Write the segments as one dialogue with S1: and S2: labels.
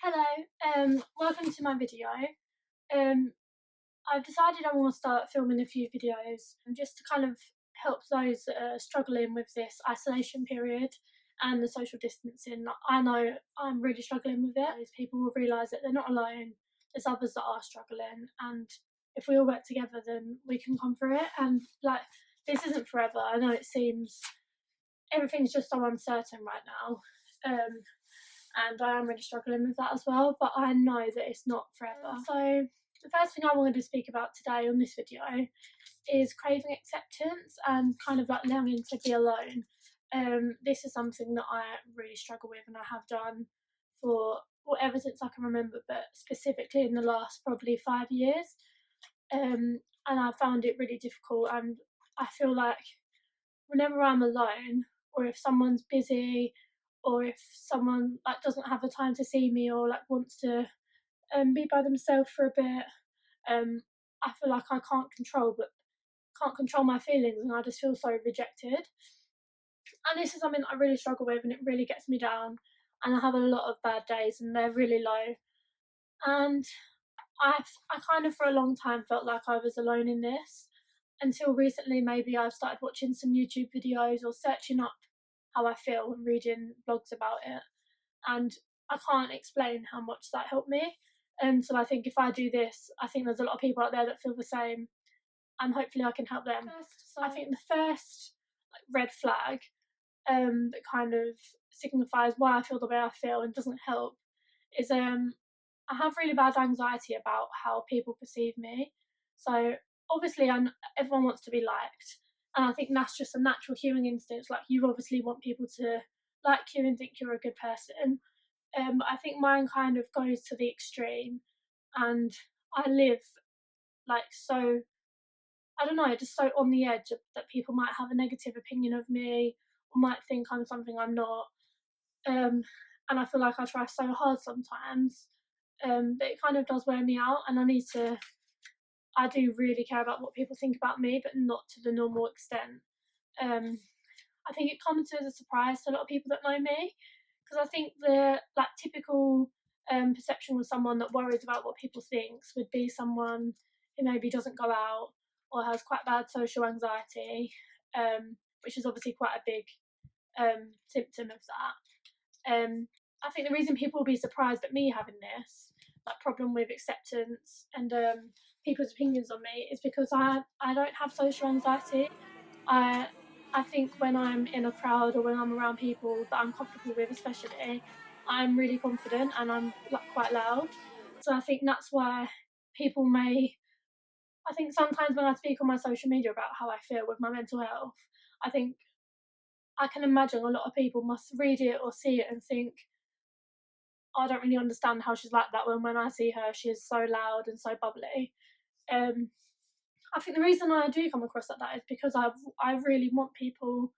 S1: Hello, welcome to my video. Um, I've decided I want to start filming a few videos just to kind of help those that are struggling with this isolation period and the social distancing. I know I'm really struggling with it. These people will realise that they're not alone. There's others that are struggling, and if we all work together, then we can come through it. And this isn't forever. I know it seems everything's just so uncertain right now. And I am really struggling with that as well, but I know that it's not forever. So the first thing I wanted to speak about today on this video is craving acceptance and kind of like learning to be alone. This is something that I really struggle with, and I have done for ever since I can remember, but specifically in the last probably 5 years. And I found it really difficult, and I feel like whenever I'm alone, or if someone's busy, or if someone doesn't have the time to see me, or wants to be by themselves for a bit, I feel like I can't control my feelings, and I just feel so rejected. And this is something I really struggle with, and it really gets me down. And I have a lot of bad days, and they're really low. And I kind of for a long time felt like I was alone in this, until recently maybe I've started watching some YouTube videos or searching up how I feel and reading blogs about it. And I can't explain how much that helped me. So I think if I do this, I think there's a lot of people out there that feel the same, and hopefully I can help them. I think the first red flag that kind of signifies why I feel the way I feel and doesn't help is I have really bad anxiety about how people perceive me. So obviously everyone wants to be liked, and I think that's just a natural human instinct. Like, you obviously want people to like you and think you're a good person. I think mine kind of goes to the extreme, and I live so, I don't know, just so on the edge of, that people might have a negative opinion of me or might think I'm something I'm not. And I feel like I try so hard sometimes, that it kind of does wear me out, and I do really care about what people think about me, but not to the normal extent. I think it comes as a surprise to a lot of people that know me, because I think the typical perception of someone that worries about what people think would be someone who maybe doesn't go out or has quite bad social anxiety, which is obviously quite a big symptom of that. I think the reason people will be surprised at me having this problem with acceptance and people's opinions on me is because I don't have social anxiety. I I think when I'm in a crowd or when I'm around people that I'm comfortable with, especially, I'm really confident and I'm quite loud. So I think that's why people may. I think sometimes when I speak on my social media about how I feel with my mental health, I think I can imagine a lot of people must read it or see it and think, I don't really understand how she's like that, when I see her, she is so loud and so bubbly. Um, I think the reason I do come across like that is because I really want people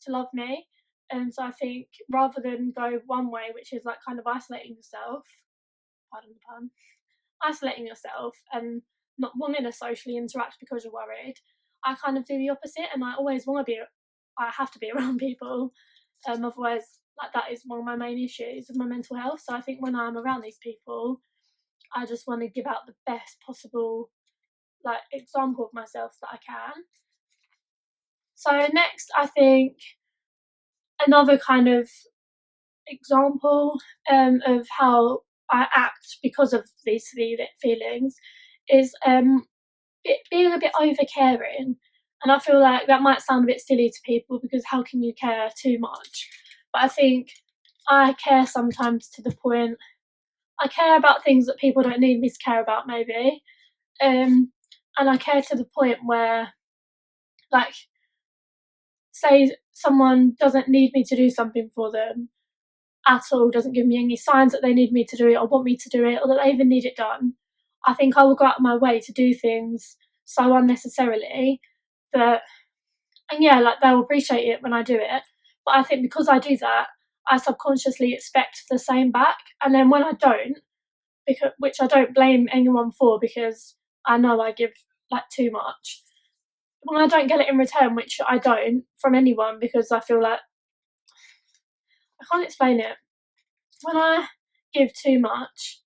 S1: to love me. And so I think rather than go one way, which is kind of isolating yourself, pardon the pun, isolating yourself and not wanting to socially interact because you're worried, I kind of do the opposite, and I have to be around people. Otherwise, that is one of my main issues with my mental health. So I think when I'm around these people, I just want to give out the best possible example of myself that I can. So next, I think another kind of example of how I act because of these feelings is being a bit over caring. And I feel like that might sound a bit silly to people, because how can you care too much? But I think I care sometimes to the point, I care about things that people don't need me to care about, maybe. And I care to the point where, say someone doesn't need me to do something for them at all, doesn't give me any signs that they need me to do it or want me to do it or that they even need it done, I think I will go out of my way to do things so unnecessarily that, and yeah, they'll appreciate it when I do it. But I think because I do that, I subconsciously expect the same back. And then when I don't, which I don't blame anyone for, because I know I give too much, when I don't get it in return, which I don't from anyone, because I feel like I can't explain it. When I give too much,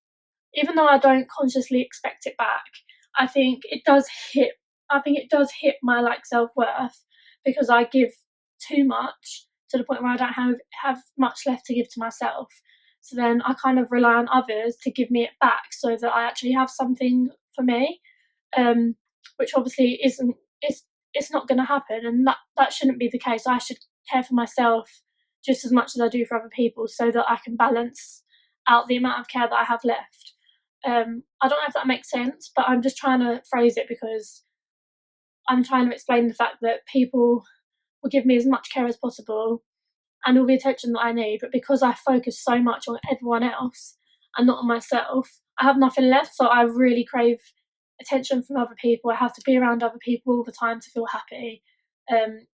S1: even though I don't consciously expect it back, I think it does hit. I think it does hit my like self-worth because I give too much to the point where I don't have much left to give to myself. So then I kind of rely on others to give me it back so that I actually have something for me, um, which obviously isn't. It's not going to happen, and that shouldn't be the case. I should care for myself just as much as I do for other people, so that I can balance out the amount of care that I have left. I don't know if that makes sense, but I'm just trying to phrase it because I'm trying to explain the fact that people will give me as much care as possible and all the attention that I need, but because I focus so much on everyone else and not on myself, I have nothing left. So I really crave attention from other people. I have to be around other people all the time to feel happy.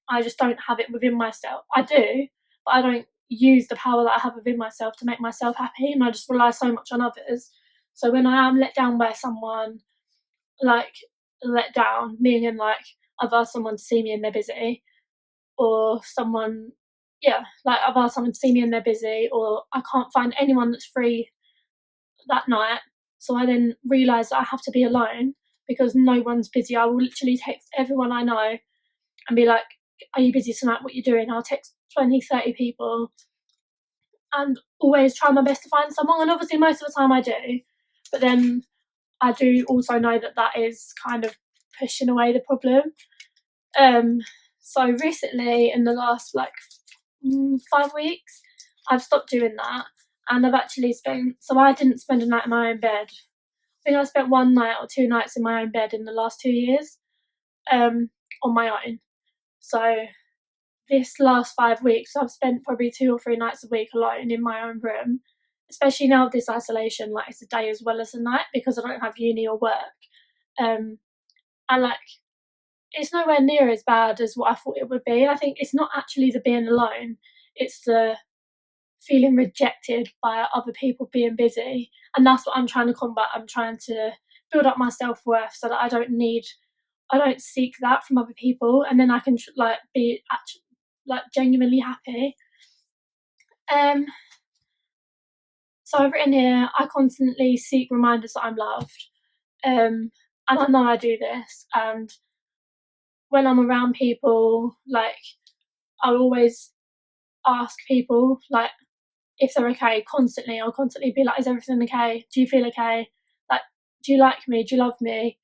S1: I just don't have it within myself. I do, but I don't use the power that I have within myself to make myself happy, and I just rely so much on others. So when I am let down by someone, like let down, meaning like I've asked someone to see me and they're busy, or someone, yeah, like I've asked someone to see me and they're busy, or I can't find anyone that's free that night. So I then realise that I have to be alone because no one's busy. I will literally text everyone I know and be like, are you busy tonight? What are you doing? I'll text 20, 30 people and always try my best to find someone. And obviously, most of the time I do. But then I do also know that that is kind of pushing away the problem. So recently, in the last like 5 weeks, I've stopped doing that, and I've actually spent. So I didn't spend a night in my own bed. I think I spent one night or 2 nights in my own bed in the last 2 years, on my own. So this last 5 weeks, I've spent probably 2 or 3 nights a week alone in my own room. Especially now with this isolation, like it's a day as well as a night because I don't have uni or work. And like it's nowhere near as bad as what I thought it would be. I think it's not actually the being alone, it's the feeling rejected by other people being busy. And that's what I'm trying to combat. I'm trying to build up my self worth so that I don't seek that from other people, and then I can like be actually like genuinely happy. Um, so I've written here, I constantly seek reminders that I'm loved. And I know I do this, and when I'm around people, like I'll always ask people like if they're okay constantly. I'll constantly be like, is everything okay? Do you feel okay? Like, do you like me? Do you love me?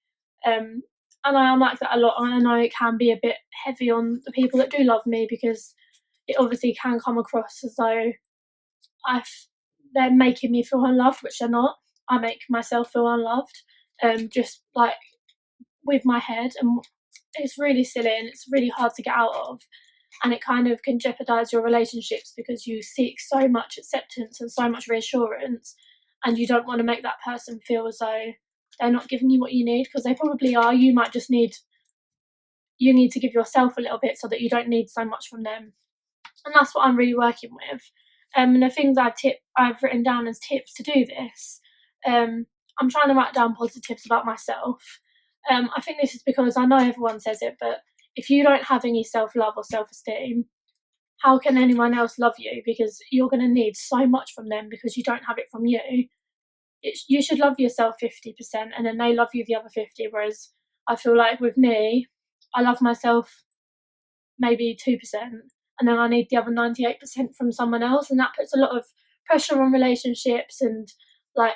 S1: And I am like that a lot, and I know it can be a bit heavy on the people that do love me because it obviously can come across as though they're making me feel unloved, which they're not. I make myself feel unloved, just like with my head, and it's really silly and it's really hard to get out of. And it kind of can jeopardize your relationships because you seek so much acceptance and so much reassurance, and you don't want to make that person feel as though they're not giving you what you need, because they probably are. You might just need to give yourself a little bit so that you don't need so much from them. And that's what I'm really working with. And the things I've written down as tips to do this, I'm trying to write down positives about myself. I think this is because I know everyone says it, but if you don't have any self-love or self-esteem, how can anyone else love you? Because you're going to need so much from them because you don't have it from you. You should love yourself 50%, and then they love you the other 50. Whereas I feel like with me, I love myself maybe 2%, and then I need the other 98% from someone else, and that puts a lot of pressure on relationships, and like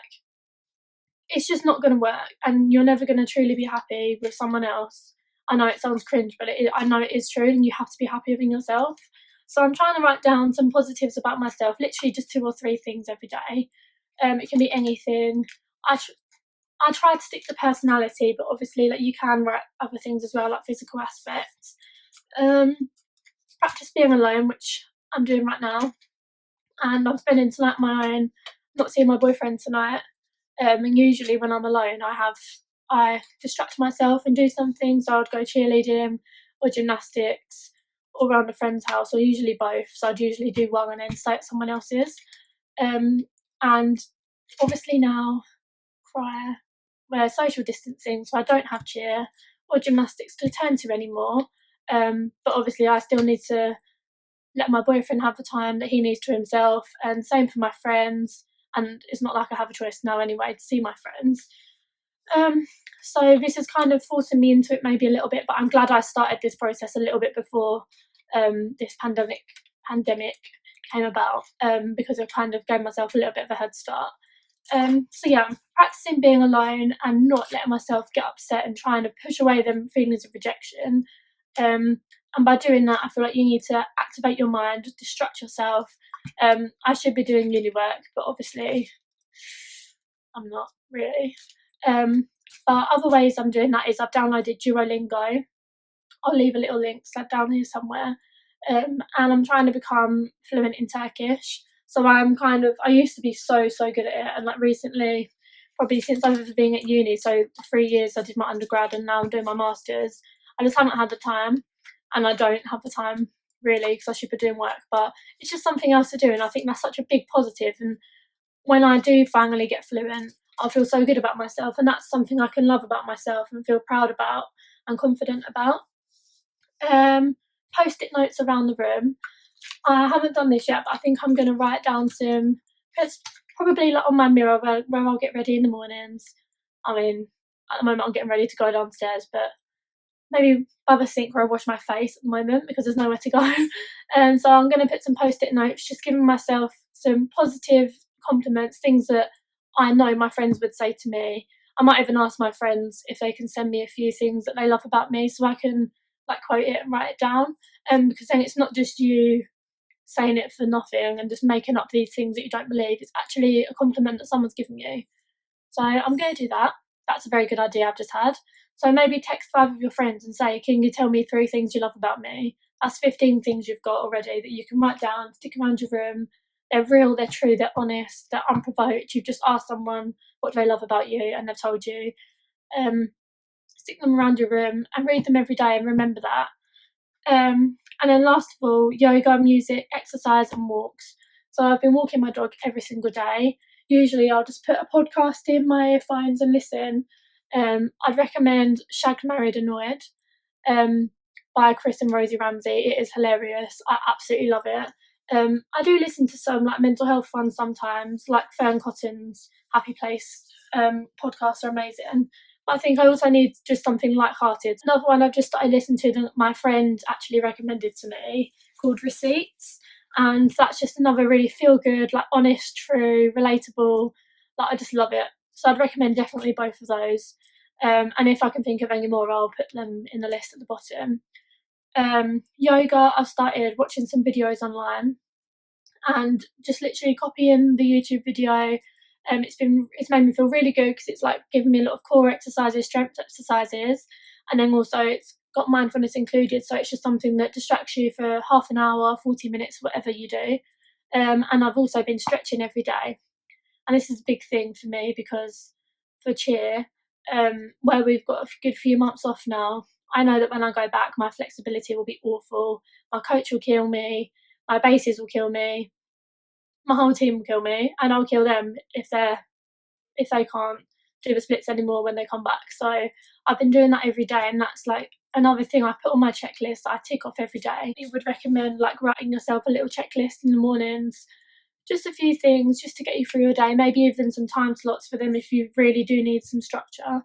S1: it's just not going to work, and you're never going to truly be happy with someone else. I know it sounds cringe, but I know it is true, and you have to be happy within yourself. So I'm trying to write down some positives about myself, literally just 2 or 3 things every day. It can be anything. I try to stick to personality, but obviously like you can write other things as well, like physical aspects. Practice being alone, which I'm doing right now, and I'm spending tonight on my own, not seeing my boyfriend tonight. And usually when I'm alone, I distract myself and do something. So I'd go cheerleading or gymnastics or around a friend's house, or usually both. So I'd usually do one and then stay at someone else's. And obviously now we're social distancing, so I don't have cheer or gymnastics to turn to anymore. But obviously I still need to let my boyfriend have the time that he needs to himself, and same for my friends. and it's not like I have a choice now anyway to see my friends. Um, so this is kind of forcing me into it maybe a little bit, but I'm glad I started this process a little bit before this pandemic came about, because I kind of gave myself a little bit of a head start. So yeah, I'm practicing being alone and not letting myself get upset and trying to push away them feelings of rejection. And by doing that, I feel like you need to activate your mind, distract yourself. I should be doing uni work, but obviously I'm not really. But other ways I'm doing that is I've downloaded Duolingo. I'll leave a little link down here somewhere. And I'm trying to become fluent in Turkish. So I used to be so good at it, and like recently, probably since I've been at uni, so the 3 years I did my undergrad and now I'm doing my masters, I just haven't had the time, and I don't have the time really because I should be doing work. But it's just something else to do, and I think that's such a big positive. And when I do finally get fluent, I'll feel so good about myself, and that's something I can love about myself and feel proud about and confident about. Um, Post-it notes around the room. I haven't done this yet, but I think I'm going to write down some. It's probably like on my mirror where I'll get ready in the mornings. I mean, at the moment I'm getting ready to go downstairs, but maybe by the sink where I wash my face at the moment because there's nowhere to go. And so I'm going to put some post-it notes, just giving myself some positive compliments, things that I know my friends would say to me. I might even ask my friends if they can send me a few things that they love about me so I can like quote it and write it down. Because then it's not just you saying it for nothing and just making up these things that you don't believe. It's actually a compliment that someone's giving you. So I'm going to do that. That's a very good idea I've just had. So maybe text 5 of your friends and say, can you tell me 3 things you love about me? That's 15 things you've got already that you can write down, stick around your room. They're real, they're true, they're honest, they're unprovoked. You've just asked someone what do they love about you and they've told you. Um, Stick them around your room and read them every day and remember that. And then last of all, yoga, music, exercise and walks. So I've been walking my dog every single day. Usually I'll just put a podcast in my earphones and listen. I'd recommend Shagged, Married, Annoyed, um, by Chris and Rosie Ramsey. It is hilarious. I absolutely love it. I do listen to some like mental health ones sometimes, like Fern Cotton's Happy Place podcasts are amazing. I think I also need just something light-hearted. Another one I've just started listening to that my friend actually recommended to me called Receipts, and that's just another really feel-good, like honest, true, relatable. Like I just love it. So I'd recommend definitely both of those. And if I can think of any more, I'll put them in the list at the bottom. Yoga, I've started watching some videos online and just literally copying the YouTube video. It's made me feel really good because it's like giving me a lot of core exercises, strength exercises, and then also it's got mindfulness included. So it's just something that distracts you for half an hour, 40 minutes, whatever you do. And I've also been stretching every day, and this is a big thing for me because for cheer, where we've got a good few months off now, I know that when I go back, my flexibility will be awful. My coach will kill me. My bases will kill me. My whole team will kill me, and I'll kill them if they can't do the splits anymore when they come back. So I've been doing that every day, and that's like another thing I put on my checklist that I tick off every day. You would recommend like writing yourself a little checklist in the mornings, just a few things just to get you through your day, maybe even some time slots for them if you really do need some structure.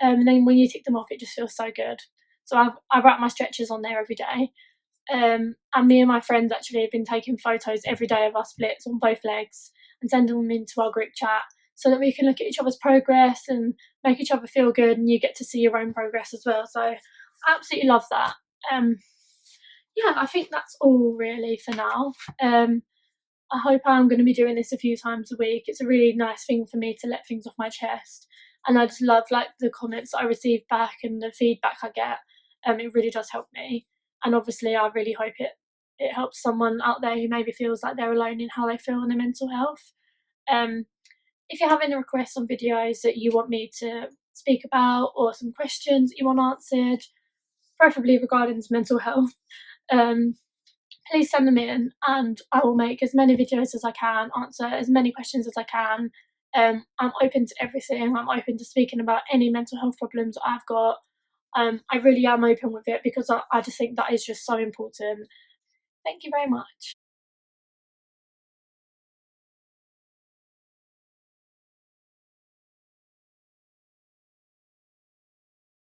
S1: And then when you tick them off, it just feels so good. So I write my stretches on there every day. And me and my friends actually have been taking photos every day of our splits on both legs and sending them into our group chat so that we can look at each other's progress and make each other feel good, and you get to see your own progress as well. So I absolutely love that. Yeah, I think that's all really for now. I hope I'm going to be doing this a few times a week. It's a really nice thing for me to let things off my chest, and I just love like the comments I receive back and the feedback I get. It really does help me, and obviously I really hope it helps someone out there who maybe feels like they're alone in how they feel in their mental health. Um, if you have any requests on videos that you want me to speak about, or some questions that you want answered, preferably regarding mental health, um, please send them in and I will make as many videos as I can, answer as many questions as I can. I'm open to everything. I'm open to speaking about any mental health problems I've got. I really am open with it because I just think that is just so important. Thank you very much.